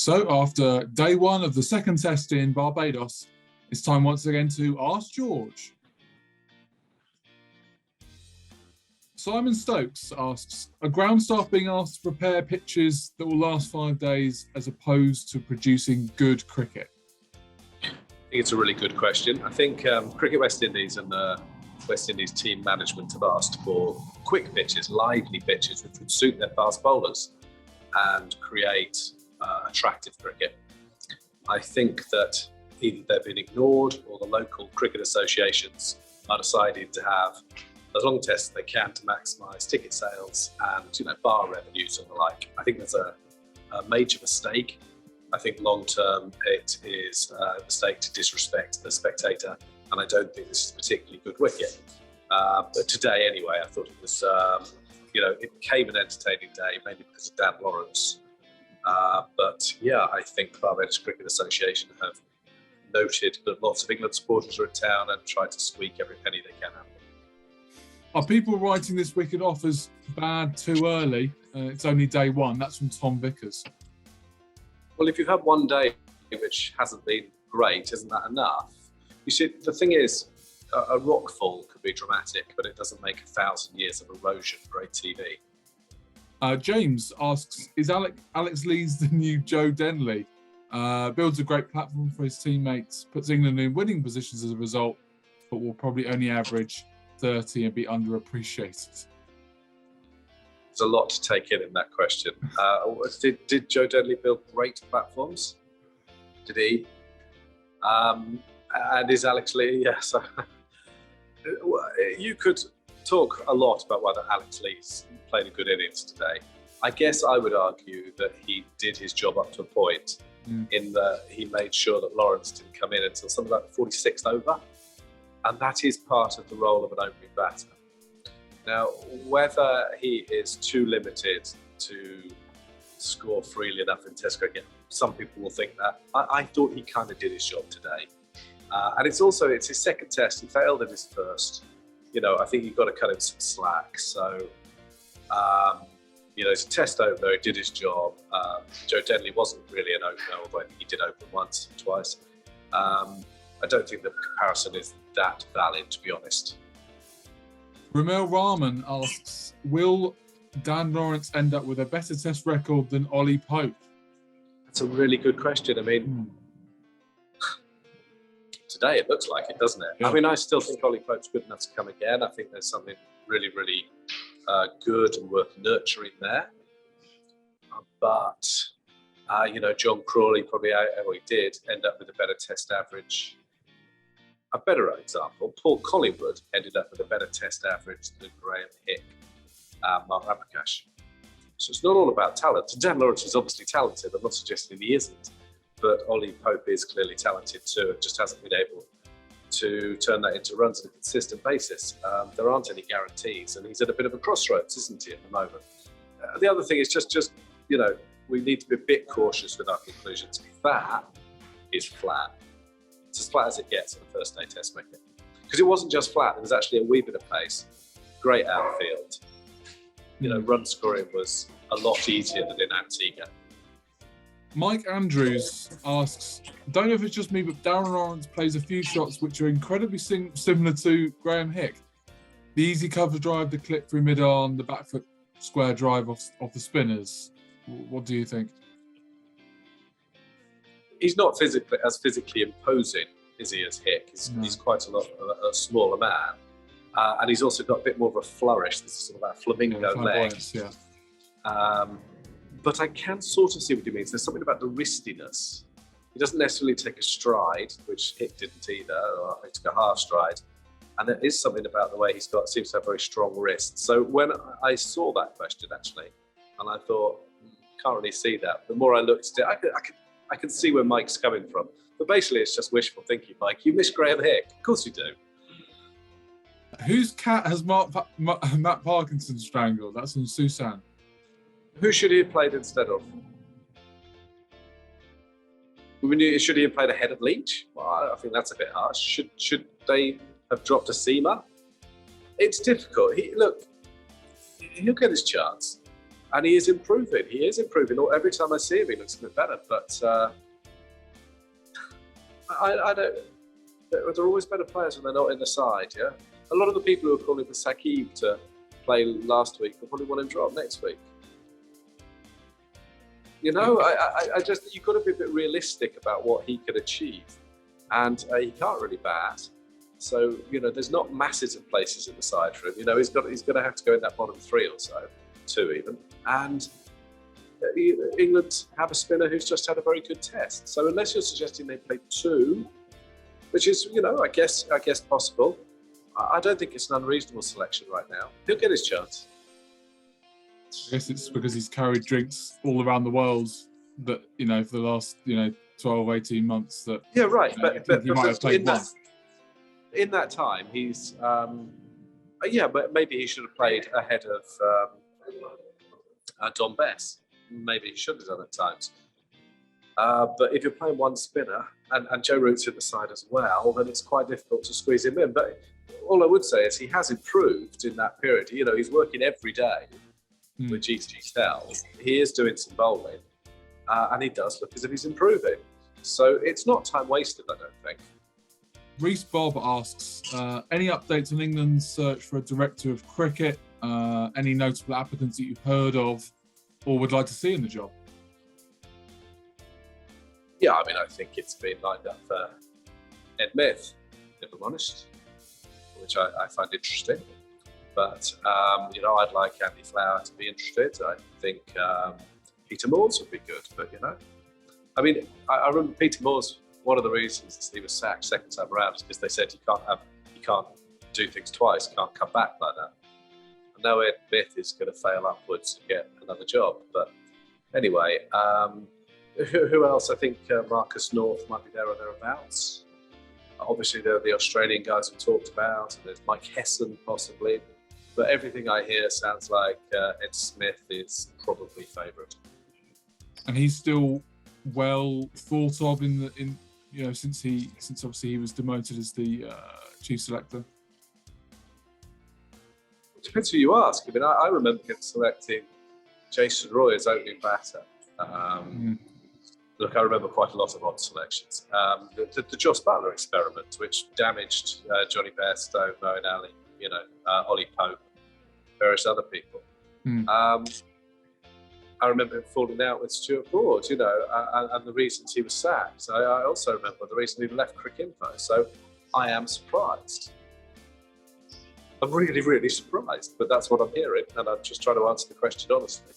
So after day one of the second test in Barbados, it's time once again to Ask George. Simon Stokes asks, are ground staff being asked to prepare pitches that will last 5 days as opposed to producing good cricket? I think it's a really good question. I think Cricket West Indies and the West Indies team management have asked for quick pitches, lively pitches, which would suit their fast bowlers and create attractive cricket. I think that either they've been ignored or the local cricket associations are deciding to have as long tests as they can to maximise ticket sales and bar revenues and the like. I think there's a major mistake. I think long term it is a mistake to disrespect the spectator, and I don't think this is a particularly good wicket. But today anyway, I thought it was it became an entertaining day, mainly because of Dan Lawrence. But yeah, I think the Barbados Cricket Association have noted that lots of England supporters are in town and tried to squeak every penny they can out. Are people writing this wicket off as bad too early? It's only day one. That's from Tom Vickers. Well, if you've had one day which hasn't been great, isn't that enough? You see, the thing is, a rock fall could be dramatic, but it doesn't make 1,000 years of erosion great TV. James asks, is Alex Lees the new Joe Denley? Builds a great platform for his teammates, puts England in winning positions as a result, but will probably only average 30 and be underappreciated. There's a lot to take in that question. Did Joe Denley build great platforms? Did he? And is Alex Lee? Yes. You could talk a lot about whether Alex Lee's played a good innings today. I guess I would argue that he did his job up to a point in that he made sure that Lawrence didn't come in until something like the 46th over. And that is part of the role of an opening batter. Now, whether he is too limited to score freely enough in Test cricket, some people will think that. I thought he kind of did his job today. And it's his second test. He failed in his first. I think you've got to cut him some slack. So, it's a test opener. He did his job. Joe Denley wasn't really an opener, although he did open once or twice. I don't think the comparison is that valid, to be honest. Ramel Rahman asks, will Dan Lawrence end up with a better test record than Ollie Pope? That's a really good question. I mean, today it looks like it, doesn't it? Yeah. I mean, I still think Ollie Pope's good enough to come again. I think there's something really, really good and worth nurturing there. But, John Crawley probably, he did end up with a better test average. A better example, Paul Collingwood ended up with a better test average than Graham Hick, Mark Ramprakash. So it's not all about talent. Dan Lawrence is obviously talented. I'm not suggesting he isn't, but Ollie Pope is clearly talented too and just hasn't been able to turn that into runs on a consistent basis. There aren't any guarantees, and he's at a bit of a crossroads, isn't he, at the moment? The other thing is just we need to be a bit cautious with our conclusions. That is flat. It's as flat as it gets in the first day test cricket. Because it wasn't just flat, there was actually a wee bit of pace. Great outfield. Run scoring was a lot easier than in Antigua. Mike Andrews asks, don't know if it's just me, but Darren Lawrence plays a few shots which are incredibly similar to Graham Hick. The easy cover drive, the clip through mid-arm, the back foot square drive off the spinners. What do you think? He's not physically imposing, is he, as Hick? He's quite a smaller man. And he's also got a bit more of a flourish. This is sort of that flamingo leg. Yeah. But I can sort of see what he means. There's something about the wristiness. He doesn't necessarily take a stride, which Hick didn't either, or he took a half stride. And there is something about the way seems to have very strong wrists. So when I saw that question, actually, and I thought, can't really see that. The more I looked at it, I can see where Mike's coming from. But basically, it's just wishful thinking, Mike. You miss Graham Hick. Of course you do. Whose cat has Matt Parkinson strangled? That's from Susan. Who should he have played instead of? Should he have played ahead of Leach? Well, I think that's a bit harsh. Should they have dropped a seamer? It's difficult. He'll get his chance. And he is improving. He is improving. Every time I see him, he looks a bit better. But I don't. There are always better players when they're not in the side. Yeah. A lot of the people who are calling for Saqib to play last week will probably want him drop next week. You know, I just, you've got to be a bit realistic about what he can achieve. And he can't really bat. So, you know, there's not masses of places in the side for him. You know, he's going to have to go in that bottom 3 or so, 2 even. And England have a spinner who's just had a very good test. So unless you're suggesting they play 2, which is, you know, I guess possible, I don't think it's an unreasonable selection right now. He'll get his chance. I guess it's because he's carried drinks all around the world that, you know, for the last, 12, 18 months that... Yeah, right. But he might have played one. In that time, he's... but maybe he should have played ahead of Don Bess. Maybe he should have done at times. But if you're playing one spinner, and Joe Root's in the side as well, then it's quite difficult to squeeze him in. But all I would say is he has improved in that period. You know, he's working every day with GTG tells. He is doing some bowling, and he does look as if he's improving. So it's not time wasted, I don't think. Reese Bob asks, any updates on England's search for a director of cricket? Any notable applicants that you've heard of or would like to see in the job? Yeah, I mean, I think it's been lined up for Ed Myth, if I'm honest, which I find interesting. But, I'd like Andy Flower to be interested. I think Peter Moores would be good, but, I mean, I remember Peter Moores, one of the reasons he was sacked second time around is because they said you can't do things twice, can't come back like that. I know Ed Myth is going to fail upwards to get another job, but anyway, who else? I think Marcus North might be there or thereabouts. Obviously, there are the Australian guys we talked about, and there's Mike Hesson possibly. But everything I hear sounds like Ed Smith is probably favourite. And he's still well thought of since obviously he was demoted as the chief selector. It depends who you ask. I mean, I remember him selecting Jason Roy as opening batter. Look, I remember quite a lot of odd selections. The Joss Butler experiment, which damaged Johnny Bairstow, Moeen Ali, Ollie Pope, various other people. I remember him falling out with Stuart Broad, and the reasons he was sacked. I also remember the reason he left Cricinfo. So I am surprised. I'm really, really surprised, but that's what I'm hearing, and I'm just trying to answer the question honestly.